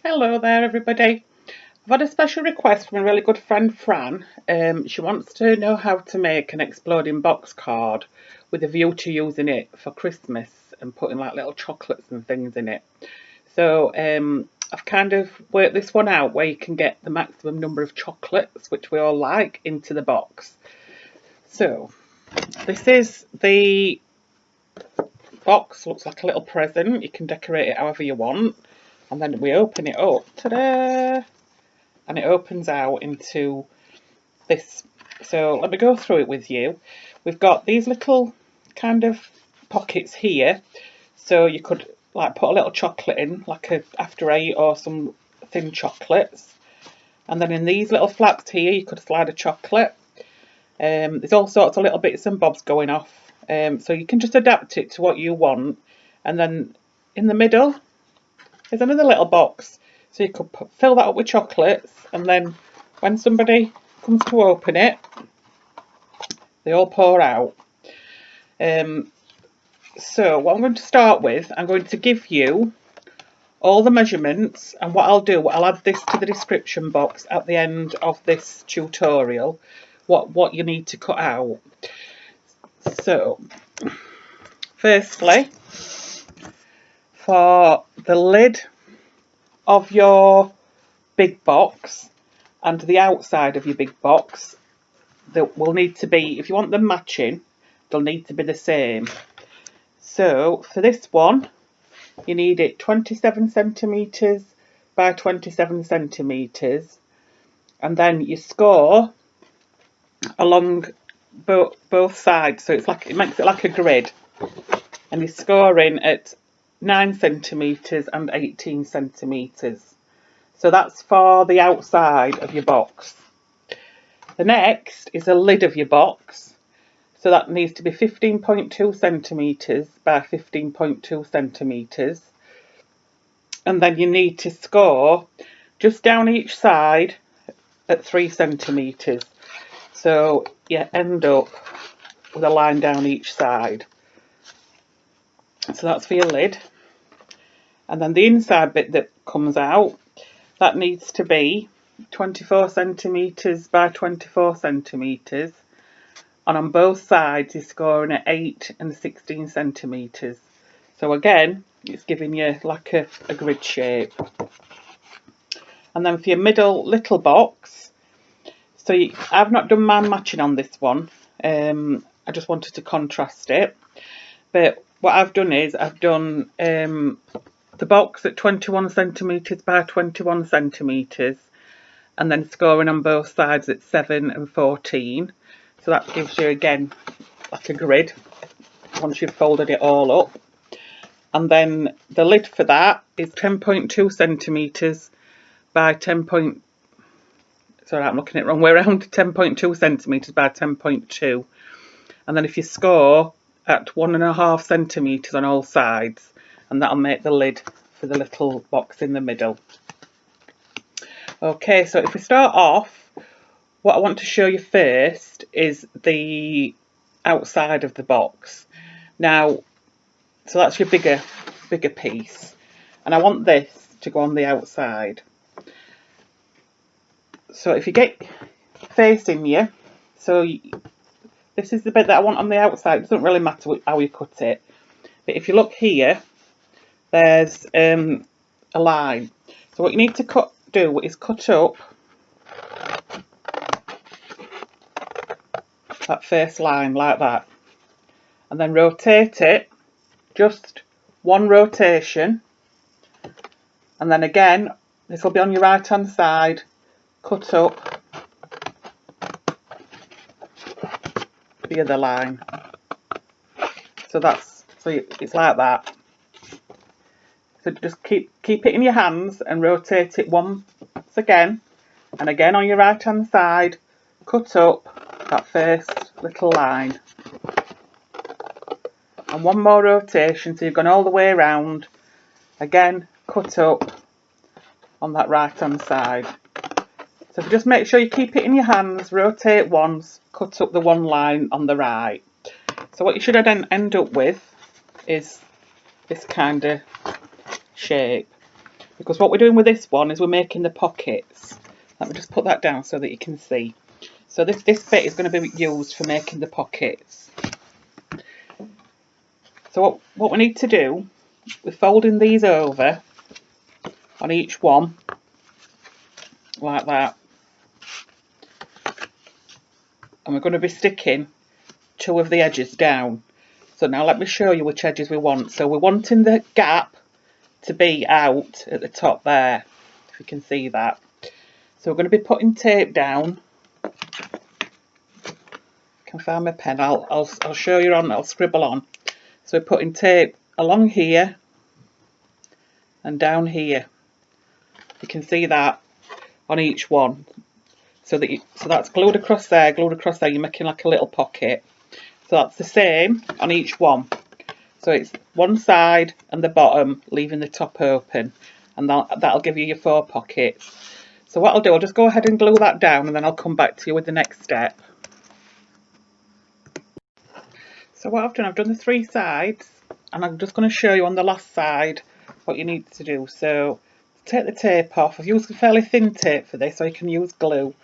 Hello there everybody. I've had a special request from a really good friend Fran. She wants to know how to make an exploding box card with a view to using it for Christmas and putting like little chocolates and things in it. So I've kind of worked this one out where you can get the maximum number of chocolates, which we all like, into the box. So this is the box, looks like a little present. You can decorate it however you want. And then we open it up, ta-da! And it opens out into this. So let me go through it with you. We've got these little kind of pockets here. So you could like put a little chocolate in, like a after eight or some thin chocolates. And then in these little flaps here, you could slide a chocolate. There's all sorts of little bits and bobs going off. So you can just adapt it to what you want. And then in the middle, there's another little box, so you could fill that up with chocolates, and then when somebody comes to open it, they all pour out. So what I'm going to start with, I'm going to give you all the measurements, and what I'll do, I'll add this to the description box at the end of this tutorial, what you need to cut out. So, firstly, for the lid of your big box and the outside of your big box, that will need to be, if you want them matching, they'll need to be the same. So for this one, you need it 27 centimetres by 27 centimetres, and then you score along both sides, so it's like, it makes it like a grid, and you're scoring at 9 centimetres and 18 centimetres. So that's for the outside of your box. The next is the lid of your box. So that needs to be 15.2 centimetres by 15.2 centimetres. And then you need to score just down each side at 3 centimetres. So you end up with a line down each side. So that's for your lid. And then the inside bit that comes out, that needs to be 24 centimetres by 24 centimetres. And on both sides you're scoring at 8 and 16 centimetres. So again, it's giving you like a grid shape. And then for your middle little box, so I've not done mine matching on this one. I just wanted to contrast it. But what I've done is I've done the box at 21 centimetres by 21 centimetres, and then scoring on both sides at 7 and 14. So that gives you again like a grid once you've folded it all up. And then the lid for that is 10.2 centimetres by 10 point, sorry, I'm looking at it wrong way around, 10.2 centimetres by 10.2. And then if you score at 1.5 centimetres on all sides, and that'll make the lid for the little box in the middle. Okay, so if we start off, what I want to show you first is the outside of the box. Now, so that's your bigger piece, and I want this to go on the outside. So if you get facing you, so this is the bit that I want on the outside. It doesn't really matter how you cut it, but if you look here, there's a line. So what you need to do is cut up that first line like that, and then rotate it, just one rotation, and then again this will be on your right hand side, cut up the other line. So it's like that. So just keep it in your hands and rotate it once again, and again on your right hand side, cut up that first little line, and one more rotation, so you've gone all the way around, again cut up on that right hand side. So just make sure you keep it in your hands, rotate once, cut up the one line on the right. So what you should then end up with is this kind of shape, because what we're doing with this one is we're making the pockets. Let me just put that down so that you can see. So this bit is going to be used for making the pockets. So what we need to do, we're folding these over on each one like that, and we're going to be sticking 2 of the edges down. So now let me show you which edges we want. So we're wanting the gap to be out at the top there, if you can see that. So we're going to be putting tape down. I can find my pen. I'll show you on. I'll scribble on. So we're putting tape along here and down here. You can see that on each one. So that's glued across there, glued across there. You're making like a little pocket. So that's the same on each one. So it's one side and the bottom, leaving the top open, and that'll give you your 4 pockets. So what I'll do, I'll just go ahead and glue that down, and then I'll come back to you with the next step. So what I've done the 3 sides, and I'm just going to show you on the last side what you need to do. So take the tape off. I've used a fairly thin tape for this, so you can use glue.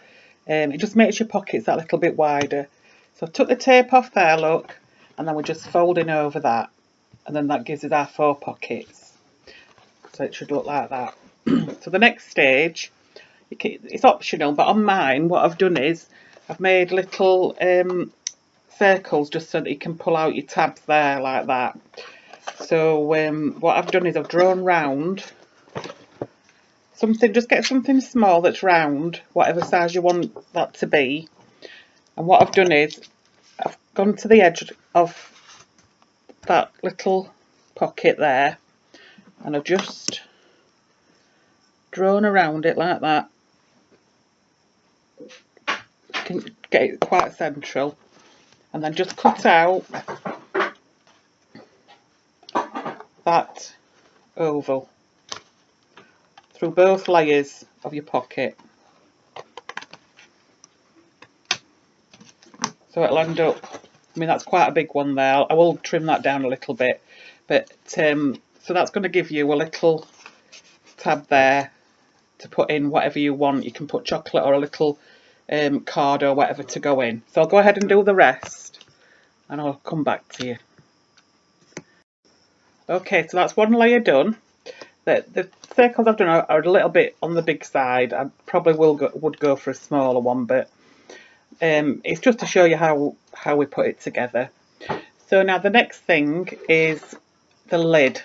It just makes your pockets that little bit wider. So I took the tape off there, look, and then we're just folding over that, and then that gives us our 4 pockets. So it should look like that. So the next stage, it's optional, but on mine what I've done is I've made little circles just so that you can pull out your tabs there like that. So what I've done is I've drawn round something, just get something small that's round, whatever size you want that to be. And what I've done is I've gone to the edge of that little pocket there, and I've just drawn around it like that. You can get it quite central, and then just cut out that oval through both layers of your pocket. So it'll end up, I mean, that's quite a big one there. I will trim that down a little bit, but so that's going to give you a little tab there to put in whatever you want. You can put chocolate or a little card or whatever to go in. So I'll go ahead and do the rest, and I'll come back to you. Okay, so that's one layer done. The circles I've done are a little bit on the big side. I probably would go for a smaller one, but it's just to show you how we put it together. So now the next thing is the lid,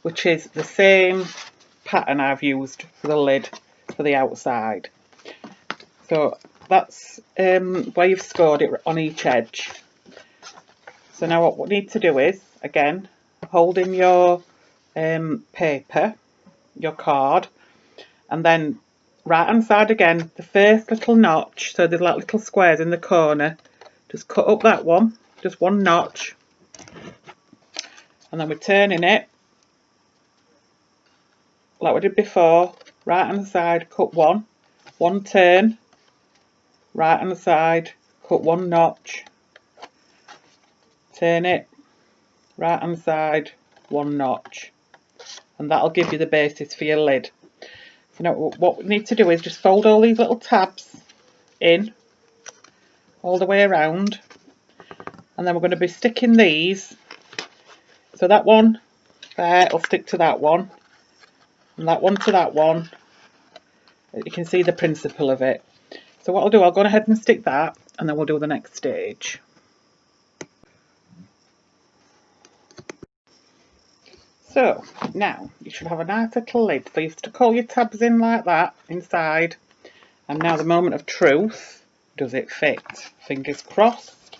which is the same pattern I've used for the lid for the outside. So that's where you've scored it on each edge. So now what we need to do is, again, holding your paper, your card, and then right hand side again, the first little notch, so there's like little squares in the corner, just cut up that one, just one notch, and then we're turning it like we did before. Right hand side, cut one turn, right hand side, cut one notch, turn it, right hand side, one notch, and that'll give you the basis for your lid. So now what we need to do is just fold all these little tabs in all the way around, and then we're going to be sticking these, so that one there will stick to that one, and that one to that one. You can see the principle of it. So what I'll do, I'll go ahead and stick that, and then we'll do the next stage. So now you should have a nice little lid. So you've stuck all your tabs in like that inside, and now the moment of truth, does it fit? Fingers crossed.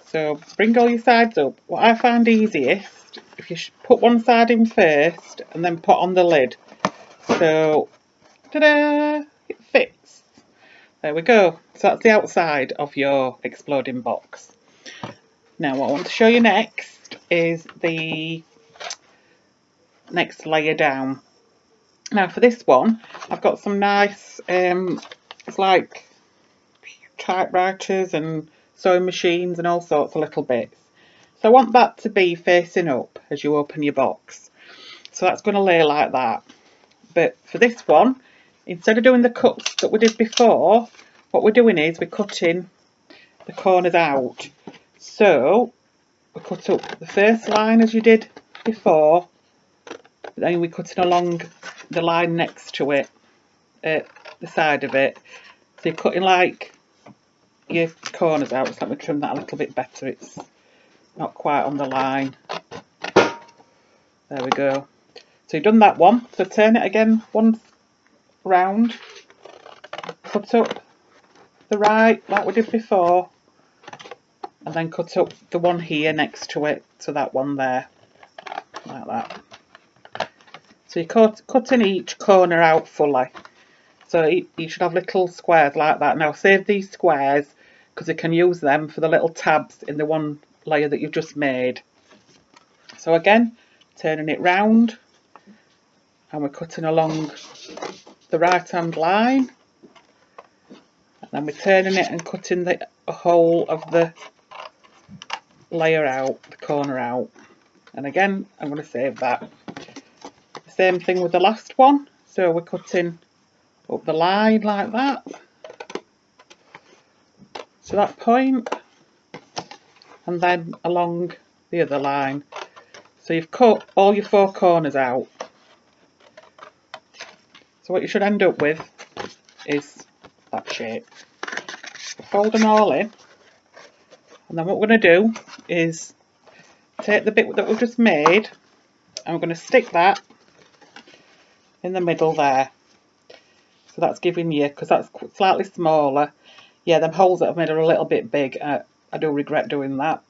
So bring all your sides up. What I find easiest, if you put one side in first and then put on the lid. So ta-da! It fits. There we go. So that's the outside of your exploding box. Now what I want to show you next is the next layer down. Now for this one, I've got some nice, it's like typewriters and sewing machines and all sorts of little bits. So I want that to be facing up as you open your box. So that's going to lay like that. But for this one, instead of doing the cuts that we did before, what we're doing is we're cutting the corners out. So we cut up the first line as you did before, then we're cutting along the line next to it, the side of it. So you're cutting like your corners out. So let me trim that a little bit better. It's not quite on the line. There we go. So you've done that one. So turn it again once round. Cut up the right like we did before. And then cut up the one here next to it. So that one there. Like that. So you're cutting each corner out fully. So you should have little squares like that. Now save these squares because you can use them for the little tabs in the one layer that you've just made. So again, turning it round, and we're cutting along the right hand line, and then we're turning it and cutting the whole of the layer out, the corner out. And again, I'm going to save that. The same thing with the last one. So we're cutting up the line like that, to that point, and then along the other line. So you've cut all your four corners out. So what you should end up with is that shape. Fold them all in, and then what we're going to do is take the bit that we've just made, and we're going to stick that in the middle there. So that's giving you, because that's slightly smaller. Yeah, them holes that I've made are a little bit big. I do regret doing that.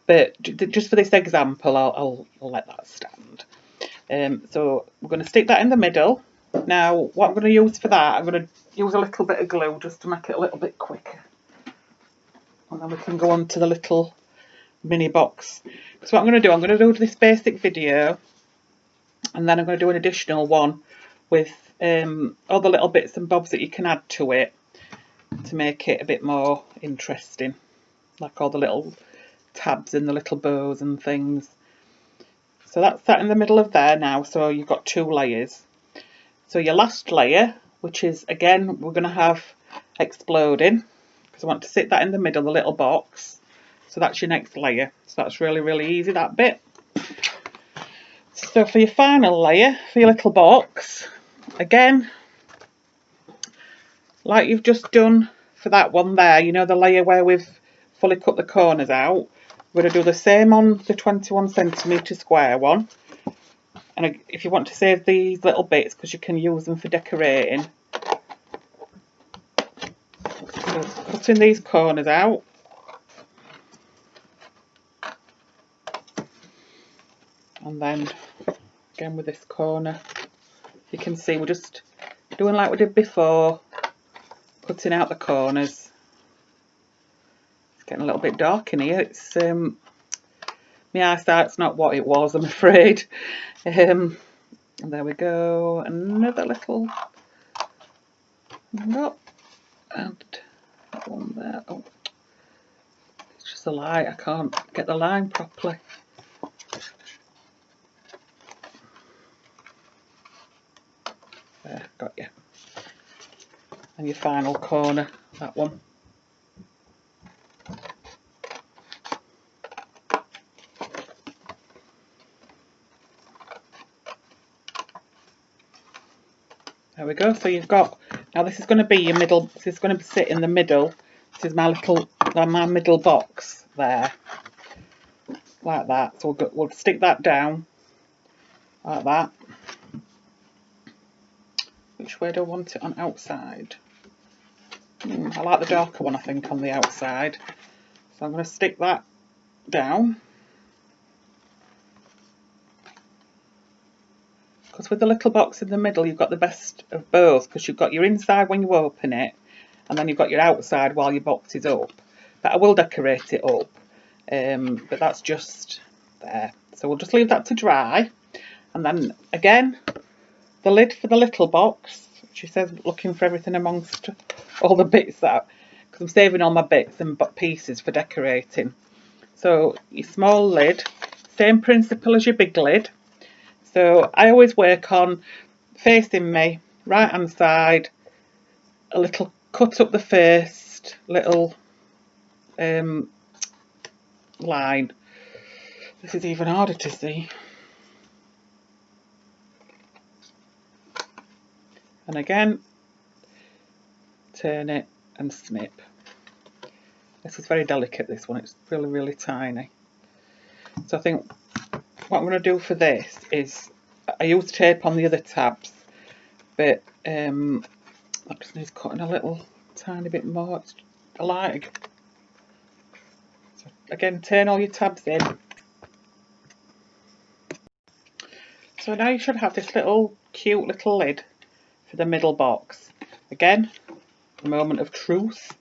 But just for this example, I'll let that stand. So we're going to stick that in the middle. Now, what I'm going to use for that, I'm going to use a little bit of glue just to make it a little bit quicker. And then we can go on to the little mini box. So what I'm going to do, I'm going to do this basic video, and then I'm going to do an additional one with all the little bits and bobs that you can add to it to make it a bit more interesting, like all the little tabs and the little bows and things. So that's that in the middle of there now. So you've got two layers. So your last layer, which is again we're going to have exploding, because I want to sit that in the middle, the little box. So that's your next layer. So that's really easy, that bit. So for your final layer, for your little box, again, like you've just done for that one there, you know, the layer where we've fully cut the corners out, we're going to do the same on the 21cm square one. And if you want to save these little bits, because you can use them for decorating, so cutting these corners out. And then again with this corner, you can see we're just doing like we did before, cutting out the corners. It's getting a little bit dark in here. It's my eyesight's not what it was, I'm afraid. And there we go, another little dot, and that one there. Oh, it's just a light, I can't get the line properly. There, got you. And your final corner, that one. There we go. So you've got, now this is going to be your middle, this is going to sit in the middle. This is my middle box there, like that. So we'll stick that down like that. Which way do I want it on outside? I like the darker one, I think, on the outside. So I'm going to stick that down. Because with the little box in the middle, you've got the best of both, because you've got your inside when you open it, and then you've got your outside while your box is up. But I will decorate it up, but that's just there. So we'll just leave that to dry. And then again, the lid for the little box, she says looking for everything amongst all the bits that, because I'm saving all my bits and pieces for decorating. So your small lid, same principle as your big lid. So I always work on facing me, right hand side, a little cut up the first little line. This is even harder to see. And again, turn it and snip. This is very delicate, this one, it's really, really tiny. So I think what I'm going to do for this is, I use tape on the other tabs, but that just needs cutting a little tiny bit more. It's like, so again, turn all your tabs in. So now you should have this little cute little lid for the middle box. Again, a moment of truth.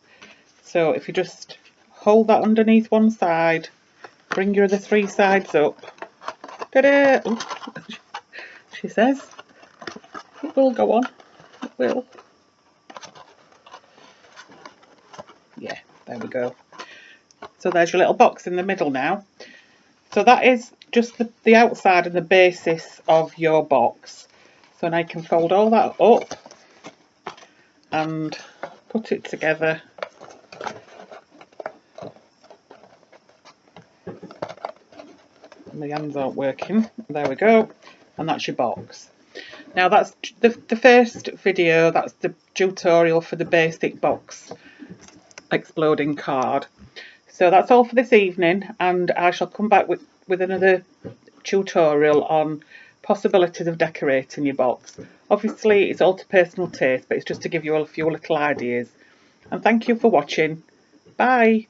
So if you just hold that underneath one side, bring your other three sides up. Ta-da! Ooh, she says. It will go on. It will. Yeah, there we go. So there's your little box in the middle now. So that is just the outside and the basis of your box. So now you can fold all that up and put it together. My hands aren't working. There we go. And that's your box. Now that's the first video, that's the tutorial for the basic box exploding card. So that's all for this evening, and I shall come back with another tutorial on possibilities of decorating your box. Obviously it's all to personal taste, but it's just to give you a few little ideas. And thank you for watching. Bye.